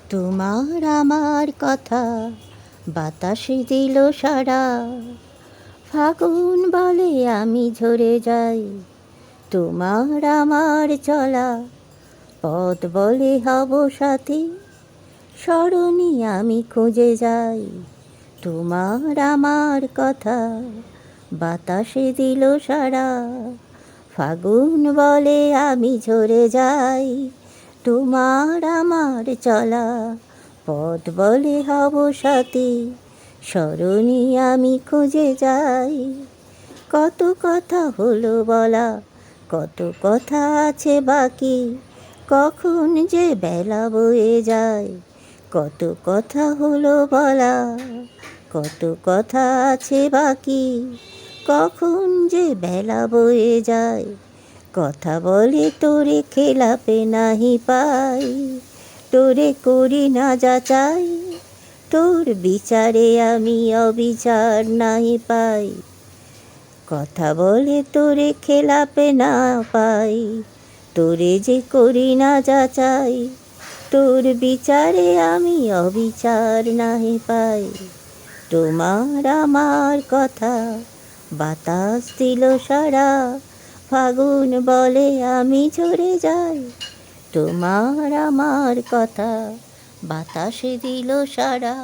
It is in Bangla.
তোমার আমার কথা বাতাসে দিল সাড়া। ফাগুন বলে আমি ঝরে যাই, তোমার আমার চলা পথ বলে হব সাথী। স্মরণী আমি খুঁজে যাই, তোমার আমার কথা বাতাসে দিল সাড়া। ফাগুন বলে আমি ঝরে যাই, তোমার আমার চলা পথ বলে হব সাথী। স্মরণী আমি খুঁজে যাই। কত কথা হলো বলা, কত কথা আছে বাকি, কখন যে বেলা বয়ে যায়। কত কথা হলো বলা, কত কথা আছে বাকি, কখন যে বেলা বয়ে যায়। কথা বলে তোরে খেলাপে নাহি পাই, তোরে করি না যাচাই, তোর বিচারে আমি অবিচার নাহি পাই। কথা বলে তোরে খেলাপে না পাই, তোরে যে করি না যাচাই, তোর বিচারে আমি অবিচার নাহি পাই। তোমার আমার কথা বাতাস দিল সাড়া। ফাগুন বলে আমি ঝরে যাই, তোমার আমার কথা বাতাসে দিল সাড়া।